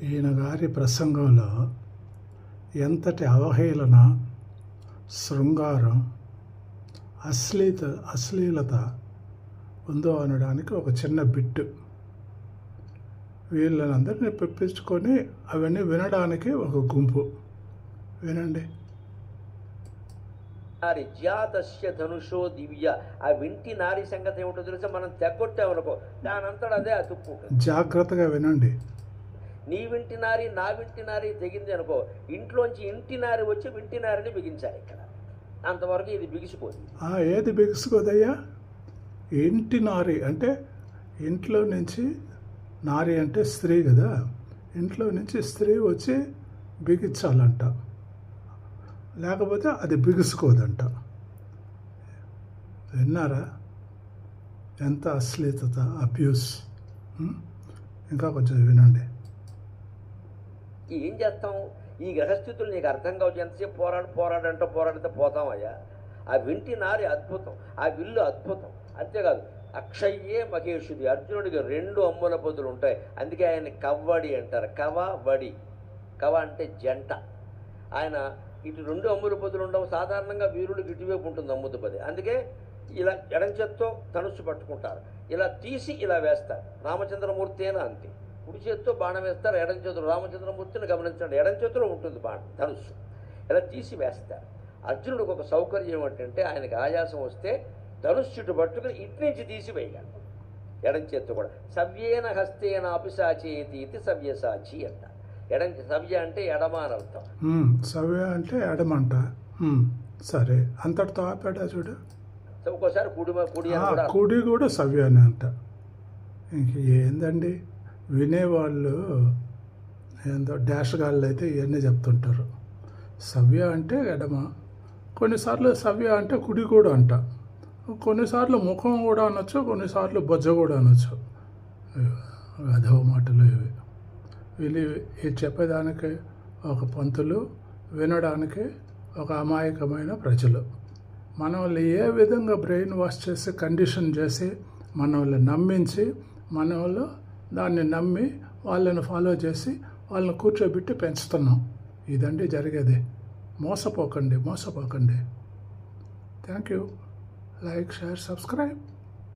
ఈయన గారి ప్రసంగంలో ఎంతటి అవహేళన, శృంగారం, అశ్లీలత ఉందో అనడానికి ఒక చిన్న బిట్టు. వీళ్ళనందరినీ పెప్పించుకొని అవన్నీ వినడానికి ఒక గుంపు. వినండి. జాతస్య ధనుషో దివ్య. ఆ వింటి నారి సంగతి ఏమిటో తెలుసా? మనం తెగొట్టామనుకో దానంతటా అదే అతుక్కుంటుంది. జాగ్రత్తగా వినండి. నీ వింటి నారి నా వింటి నారి తెగింది అనుకో, ఇంట్లోంచి ఇంటి నారి వచ్చి వింటి నారిని బిగించాలి. ఇక్కడ అంతవరకు ఇది బిగిసిపోతుంది. ఏది బిగుసుకోదయ్యా? ఇంటి నారి అంటే ఇంట్లో నుంచి, నారి అంటే స్త్రీ కదా, ఇంట్లో నుంచి స్త్రీ వచ్చి బిగించాలంట, లేకపోతే అది బిగుసుకోదంట. విన్నారా? ఎంత అశ్లీలత, అబ్యూస్. ఇంకా కొంచెం వినండి. ఏం చేస్తాం? ఈ గ్రహస్థితులు నీకు అర్థం కావచ్చు. ఎంతసేపు పోరాడితే పోతామయ్యా. ఆ వింటి నారి అద్భుతం, ఆ విల్లు అద్భుతం. అంతేకాదు, అక్షయ్యే మహేషుది. అర్జునుడికి 2 అమ్ముల పొద్దులు ఉంటాయి. అందుకే ఆయన కవ్వడి అంటారు. వడి. కవ అంటే జంట. ఆయన ఇటు 2 అమ్ముల పొద్దులు ఉండవు. సాధారణంగా వీరుడికి ఇటువైపు ఉంటుంది అమ్ముత పది. అందుకే ఇలా ఎడం చేత్తో ధనుస్సు పట్టుకుంటారు, ఇలా తీసి ఇలా వేస్తారు. రామచంద్రమూర్తి అయినా అంతే, కుడి చేత్తో బాణం వేస్తారు, ఎడం చేతులు. రామచంద్రమూర్తిని గమనించండి, ఎడం చేతిలో ఉంటుంది బాణం, ధనుస్సు. ఇలా తీసి వేస్తారు. అర్జునుడికి ఒక సౌకర్యం ఏంటంటే, ఆయనకి ఆయాసం వస్తే ధనుస్సుటు పట్టుకుని ఇటు నుంచి తీసి వేయాలి, ఎడం చేత్తో కూడా. సవ్యేన హస్తేన అపిసాచేతి ఇది సవ్యసాచి అంట. సవ్య అంటే ఎడమ అని అర్థం. సవ్య అంటే ఎడమంట. సరే, అంతటితో ఆపాడా చూడు. ఒక్కోసారి కుడి కూడా సవ్యానే అంట. ఇంక ఏందండి, వినేవాళ్ళు ఏందో డాష్ గాళ్ళు అయితే ఇవన్నీ చెప్తుంటారు. సవ్య అంటే ఎడమ, కొన్నిసార్లు సవ్య అంటే కుడి కూడా అంట, కొన్నిసార్లు ముఖం కూడా అనొచ్చు, కొన్నిసార్లు బొజ్జ కూడా అనొచ్చు. అధవ మాటలు ఇవి. వీళ్ళు చెప్పేదానికి ఒక పంతులు, వినడానికి ఒక అమాయకమైన ప్రజలు. మనల్ని ఏ విధంగా బ్రెయిన్ వాష్ చేసి, కండిషన్ చేసి, మనల్ని నమ్మించి, మనవాళ్ళు దాన్ని నమ్మి వాళ్ళని ఫాలో చేసి వాళ్ళని కూర్చోబెట్టి పెంచుతున్నాం. ఇదండి జరిగేది. మోసపోకండి. Thank you. Like, share, subscribe.